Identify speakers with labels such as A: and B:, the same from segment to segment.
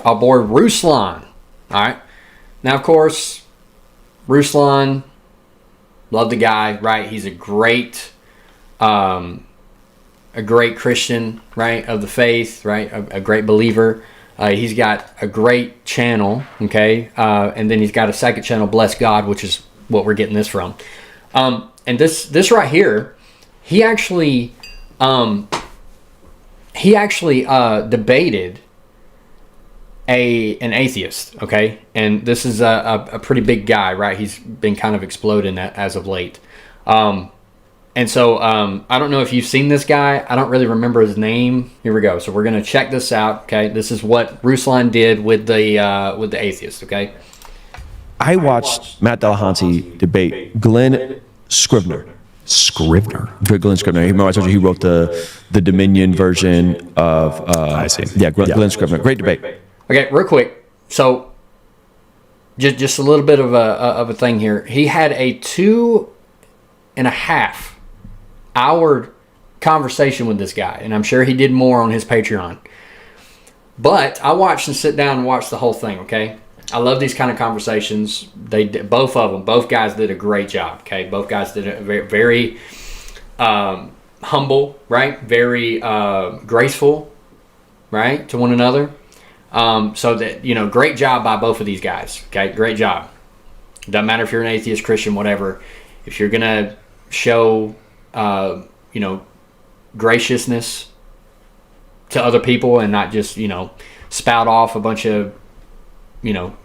A: aboard Ruslan. All right. Now, of course, Ruslan, love the guy, right? He's a great Christian, right, of the faith, right, a great believer. He's got a great channel, okay, and then he's got a second channel, Bless God, which is what we're getting this from. And this right here, he actually debated an atheist, okay, and this is a pretty big guy, right? He's been kind of exploding as of late. And so I don't know if you've seen this guy. I don't really remember his name. Here we go. So we're gonna check this out. Okay, this is what Ruslan did with the atheist. Okay.
B: I watched Matt Dillahunty debate Glenn Scrivener. Glenn Scrivener. Remember I told you he wrote the Dominion version of.
C: I see.
B: Yeah, Glenn Scrivener. Great debate.
A: Okay, real quick. So just a little bit of a thing here. He had a 2.5-hour conversation with this guy, and I'm sure he did more on his Patreon. But I watched and sit down and watched the whole thing. Okay, I love these kind of conversations. Both guys did a great job. Okay, both guys did a very, very humble, right? Very graceful, right, to one another. So that, great job by both of these guys. Okay, great job. Doesn't matter if you're an atheist, Christian, whatever. If you're gonna show, graciousness to other people and not just, spout off a bunch of,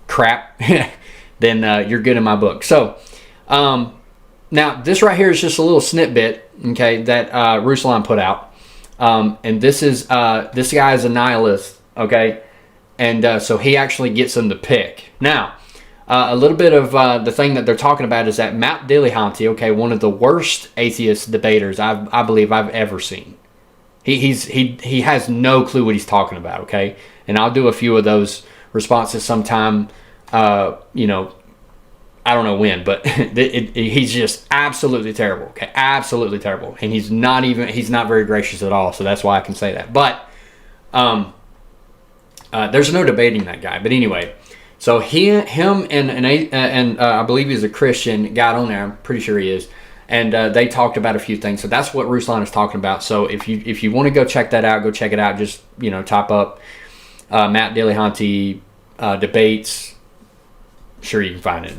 A: crap, then you're good in my book. So, now this right here is just a little snippet, okay, that Ruslan put out. And this guy is a nihilist, okay, and so he actually gets them to pick. Now, a little bit of the thing that they're talking about is that Matt Dillahunty, okay, one of the worst atheist debaters I believe I've ever seen. He has no clue what he's talking about, okay, and I'll do a few of those responses sometime. I don't know when, but he's just absolutely terrible, okay, absolutely terrible, and he's not very gracious at all. So that's why I can say that. But there's no debating that guy. But anyway. So him and I believe he's a Christian, got on there. I'm pretty sure he is, and they talked about a few things. So that's what Ruslan is talking about. So if you want to go check that out, go check it out. Just type up Matt Dillahunty debates. Sure, you can find it.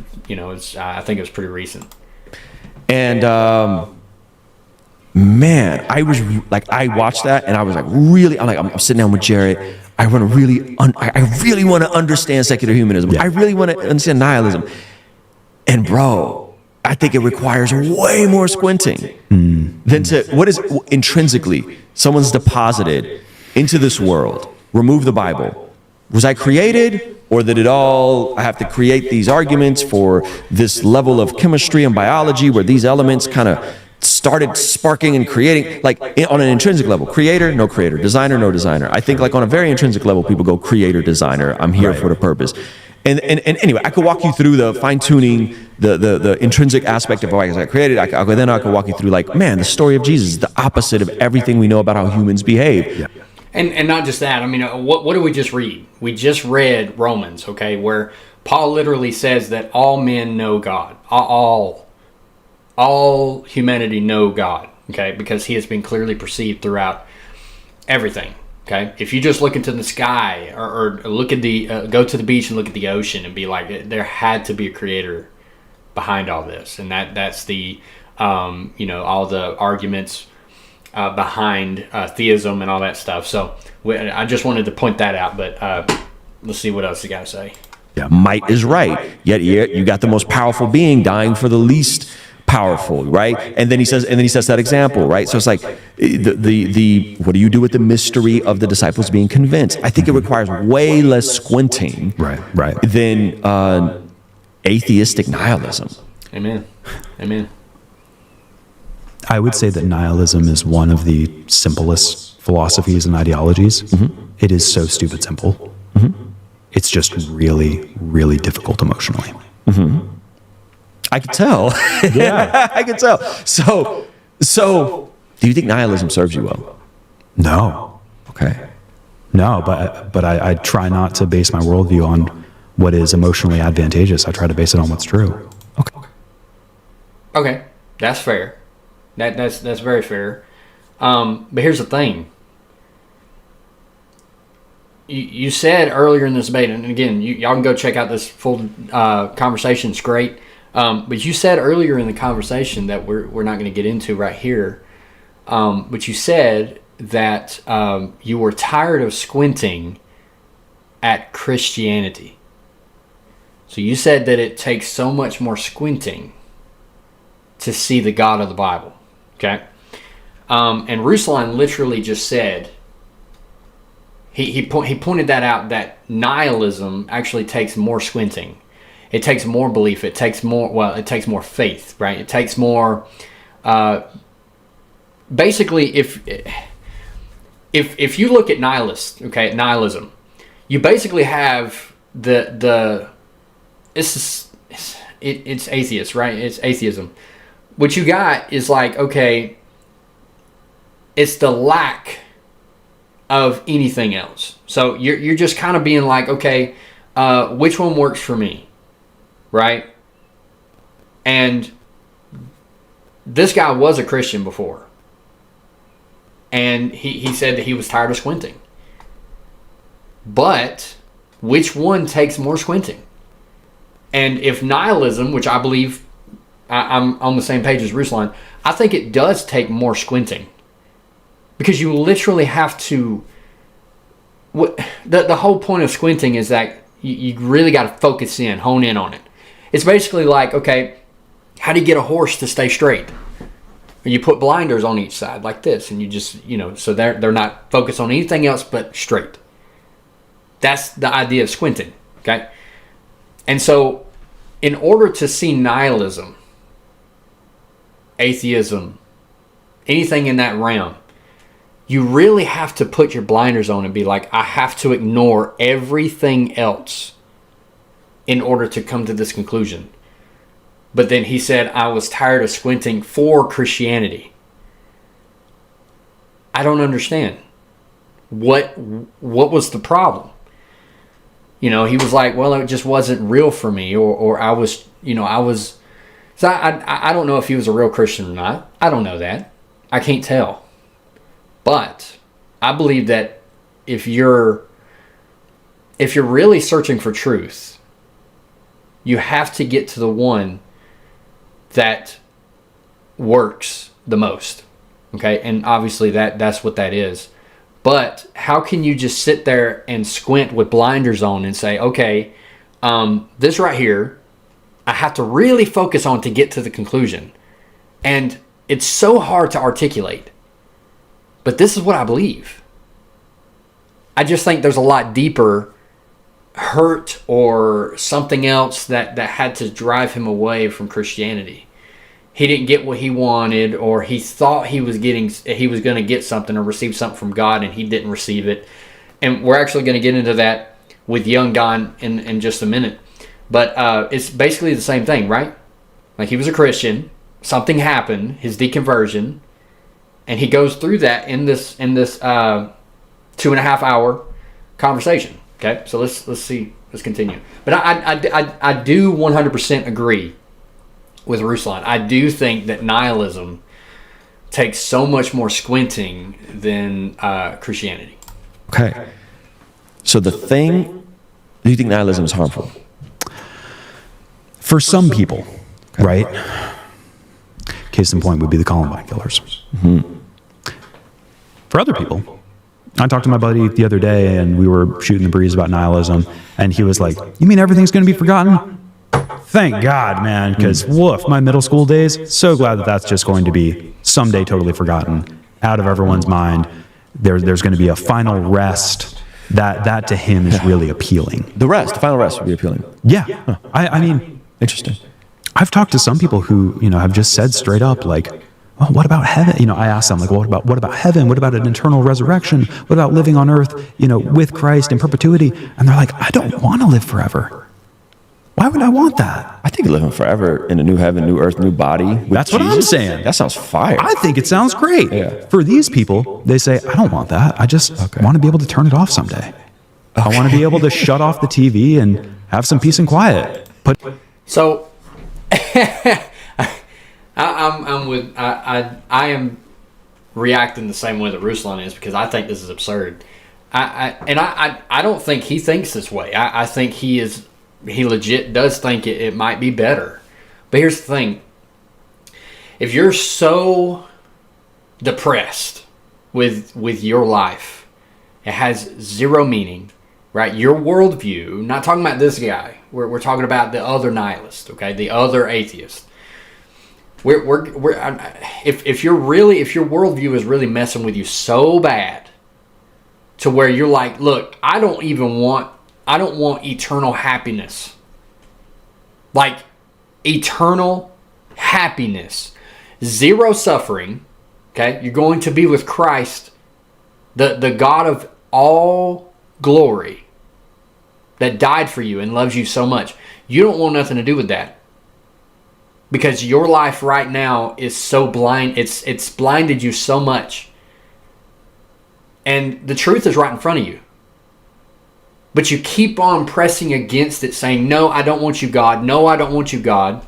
A: I think it was pretty recent.
B: And man, I watched that and I was like, really, I'm sitting down with Jared. I really want to understand secular humanism. Yeah. I really want to understand nihilism. And bro, I think it requires way more squinting than what is intrinsically someone's deposited into this world. Remove the Bible. Was I created, or did I have to create these arguments for this level of chemistry and biology where these elements kind of started sparking and creating, like on an intrinsic level? Creator, no creator. Designer, no designer. I think like on a very intrinsic level, people go creator, designer. I'm here for the purpose. And anyway, I could walk you through the fine tuning, the intrinsic aspect of why I created. I could walk you through like, man, the story of Jesus is the opposite of everything we know about how humans behave.
C: Yeah.
A: And not just that. I mean, what did we just read? We just read Romans, okay, where Paul literally says that all men know God. All humanity know God, okay, because he has been clearly perceived throughout everything, okay? If you just look into the sky or look at go to the beach and look at the ocean and be like, there had to be a creator behind all this. And that's the, all the arguments behind theism and all that stuff. So I just wanted to point that out, but let's see what else you got to say.
B: Yeah, might is right. Yet you got the most powerful being dying for the least powerful, right? And then he says that example, right? So it's like the what do you do with the mystery of the disciples being convinced? I think it requires way less squinting,
C: right,
B: than atheistic nihilism.
A: Amen.
C: I would say that nihilism is one of the simplest philosophies and ideologies. Mm-hmm. It is so stupid simple. Mm-hmm. It's just really, really difficult emotionally.
B: Mm-hmm. I could tell.
C: Yeah.
B: I could tell. So do you think nihilism serves you well?
C: No.
B: Okay.
C: No, but I try not to base my worldview on what is emotionally advantageous. I try to base it on what's true.
A: Okay, that's fair. That's very fair. But here's the thing. You said earlier in this debate, and again, y'all can go check out this full conversation. It's great. But you said earlier in the conversation that we're not going to get into right here. But you said that you were tired of squinting at Christianity. So you said that it takes so much more squinting to see the God of the Bible. Okay? And Ruslan literally just said, he pointed that out, that nihilism actually takes more squinting. It takes more belief. It takes more faith, right? It takes more... basically, if you look at nihilism, you basically have it's atheist, right? It's atheism. What you got is like, okay, it's the lack of anything else. So you're just kind of being like, okay, which one works for me, right? And this guy was a Christian before. And he said that he was tired of squinting. But which one takes more squinting? And if nihilism, which I believe I'm on the same page as Ruslan, I think it does take more squinting. Because you literally have to... The whole point of squinting is that you really got to focus in, hone in on it. It's basically like, okay, how do you get a horse to stay straight? You put blinders on each side like this, and you just, so they're not focused on anything else but straight. That's the idea of squinting, okay? And so, in order to see nihilism, atheism, anything in that realm, you really have to put your blinders on and be like, I have to ignore everything else in order to come to this conclusion. But then he said, I was tired of squinting for Christianity. I don't understand. What was the problem? He was like, well, it just wasn't real for me. Or I was. So I don't know if he was a real Christian or not. I don't know that. I can't tell. But I believe that if you're really searching for truth, you have to get to the one that works the most. Okay? And obviously that's what that is. But how can you just sit there and squint with blinders on and say, okay, this right here, I have to really focus on to get to the conclusion. And it's so hard to articulate. But this is what I believe. I just think there's a lot deeper hurt or something else that had to drive him away from Christianity. He didn't get what he wanted, or he thought he was going to get something or receive something from God, and he didn't receive it. And we're actually going to get into that with young Don in just a minute. But it's basically the same thing, right? Like, he was a Christian, something happened, his deconversion, and he goes through that in this 2.5 hour conversation. Okay, so let's see, let's continue. But I do 100% agree with Ruslan. I do think that nihilism takes so much more squinting than Christianity.
B: Okay. So do you think nihilism is harmful?
C: For some people, right? Case in point would be the Columbine killers. Mm-hmm. For other people, I talked to my buddy the other day, and we were shooting the breeze about nihilism, and he was like, you mean everything's going to be forgotten? Thank God, man, because woof, my middle school days, so glad that that's just going to be someday totally forgotten, out of everyone's mind. There's going to be a final rest. That to him is really appealing.
B: The final rest would be appealing.
C: Yeah. Huh. I mean,
B: interesting.
C: I've talked to some people who, have just said straight up, like, well, what about heaven? I asked them, like, what about heaven? What about an eternal resurrection? What about living on earth, with Christ in perpetuity? And they're like, I don't want to live forever. Why Why would I want that?
B: I think living forever in a new heaven, new earth, new body. with
C: That's what I'm
B: Jesus,
C: saying.
B: That sounds fire.
C: I think it sounds great.
B: Yeah.
C: For these people, they say, I don't want that. I just want to be able to turn it off someday. I want to be able to shut off the TV and have some peace and quiet.
A: So, I am reacting the same way that Ruslan is, because I think this is absurd. I don't think he thinks this way. I think he legit does think it might be better. But here's the thing. If you're so depressed with your life, it has zero meaning, right? Your worldview, not talking about this guy. We're talking about the other nihilist, okay? The other atheist. If your worldview is really messing with you so bad to where you're like, look, I don't want eternal happiness. Like eternal happiness. Zero suffering. Okay? You're going to be with Christ, the God of all glory, that died for you and loves you so much. You don't want nothing to do with that. Because your life right now is so blind. It's blinded you so much. And the truth is right in front of you. But you keep on pressing against it, saying, no, I don't want you, God. No, I don't want you, God.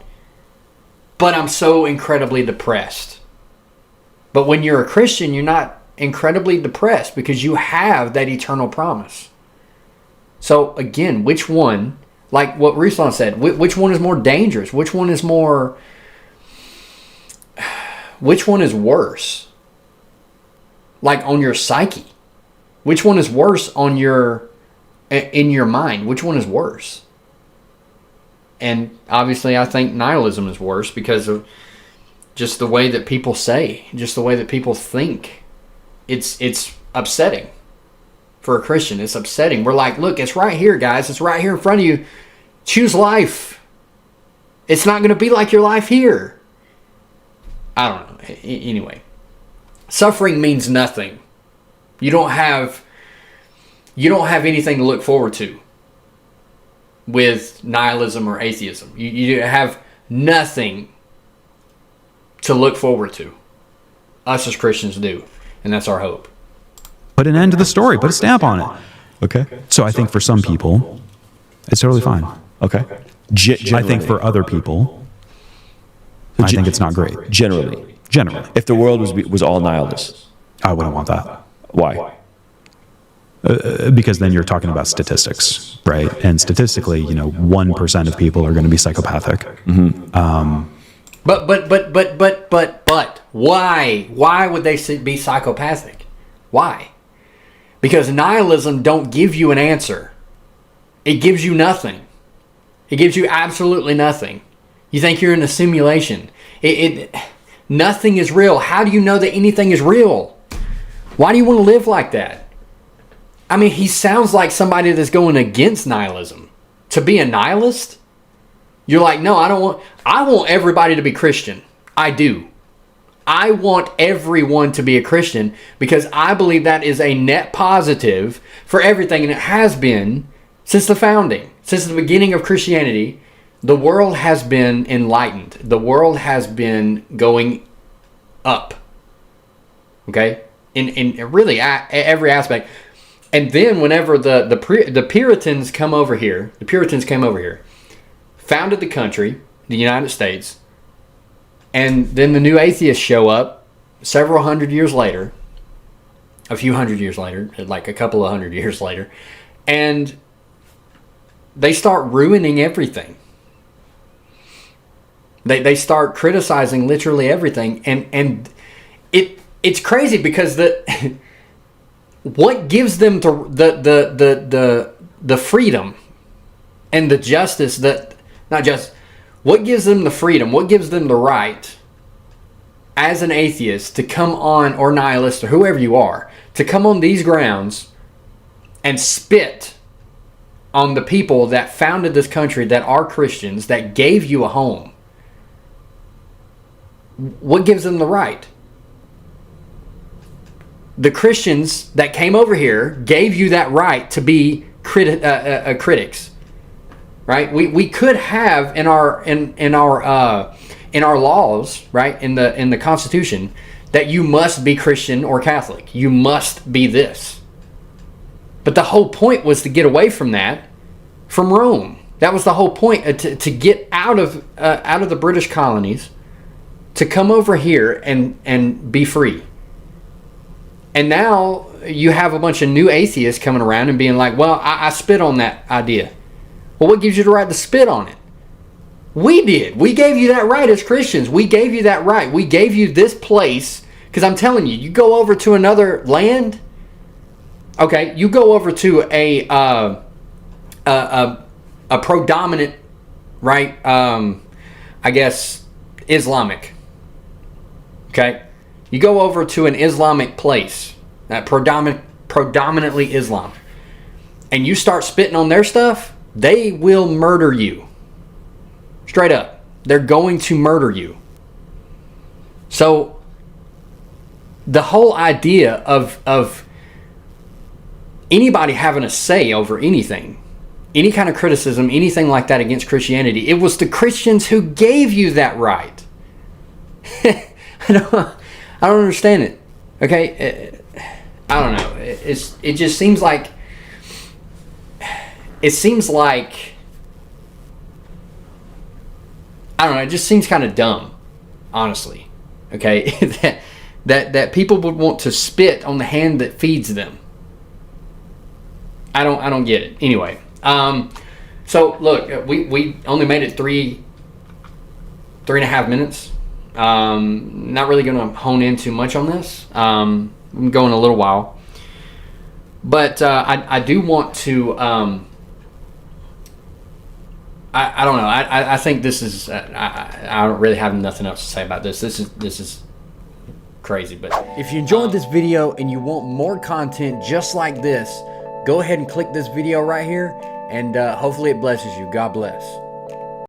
A: But I'm so incredibly depressed. But when you're a Christian, you're not incredibly depressed because you have that eternal promise. So again, which one, like what Ruslan said, which one is more dangerous? Which one is worse? Like on your psyche? Which one is worse in your mind? Which one is worse? And obviously I think nihilism is worse because of just the way that people say, just the way that people think. It's upsetting. For a Christian, it's upsetting. We're like, look, it's right here, guys. It's right here in front of you. Choose life. It's not going to be like your life here. I don't know. Anyway, suffering means nothing. You don't have anything to look forward to with nihilism or atheism. You have nothing to look forward to. Us as Christians do, and that's our hope.
C: Put an end to the story. Put a stamp on it.
B: Okay.
C: So I think for some people, it's totally fine.
B: Okay.
C: I think for other people, I think it's not great.
B: Generally.
C: Generally.
B: If the world was all nihilist.
C: I wouldn't want that.
B: Why?
C: Because then you're talking about statistics, right? And statistically, 1% of people are going to be psychopathic.
B: Mm-hmm.
A: But why would they be psychopathic? Why? Because nihilism don't give you an answer. It gives you nothing. It gives you absolutely nothing. You think you're in a simulation. Nothing is real. How do you know that anything is real? Why do you want to live like that? I mean, he sounds like somebody that's going against nihilism. To be a nihilist? You're like, no, I want everybody to be Christian. I do. I want everyone to be a Christian because I believe that is a net positive for everything, and it has been since the founding, since the beginning of Christianity. The world has been enlightened. The world has been going up. Okay? In really every aspect. And then whenever the Puritans come over here, founded the country, the United States, and then the new atheists show up several hundred years later, a few hundred years later, like a couple of hundred years later, and they start ruining everything. They start criticizing literally everything, and it's crazy because what gives them the freedom and the justice that not just what gives them the freedom, what gives them the right as an atheist to come on, or nihilist, or whoever you are, to come on these grounds and spit on the people that founded this country, that are Christians, that gave you a home. What gives them the right? The Christians that came over here gave you that right to be critics. right? We could have in our laws, right, in the Constitution, that you must be Christian or Catholic. You must be this. But the whole point was to get away from that, from Rome. That was the whole point, to get out of the British colonies, to come over here and be free. And now you have a bunch of new atheists coming around and being like, well, I spit on that idea. Well, what gives you the right to spit on it? We did. We gave you that right as Christians. We gave you that right. We gave you this place, because I'm telling you, you go over to another land. Okay, you go over to a predominant, right? I guess Islamic. Okay, you go over to an Islamic place, predominantly Islam, and you start spitting on their stuff, they will murder you. Straight up, they're going to murder you. So the whole idea of anybody having a say over anything, any kind of criticism, anything like that against Christianity, it was the Christians who gave you that right. I don't understand it. Okay, I don't know. It just seems like I don't know. It just seems kind of dumb, honestly. Okay, that people would want to spit on the hand that feeds them. I don't get it. Anyway, so look, we only made it three and a half minutes. Not really going to hone in too much on this. I'm going a little while, but I do want to. I don't know. I think this is. I don't really have nothing else to say about this. This is crazy. But if you enjoyed this video and you want more content just like this, go ahead and click this video right here, and hopefully it blesses you. God bless.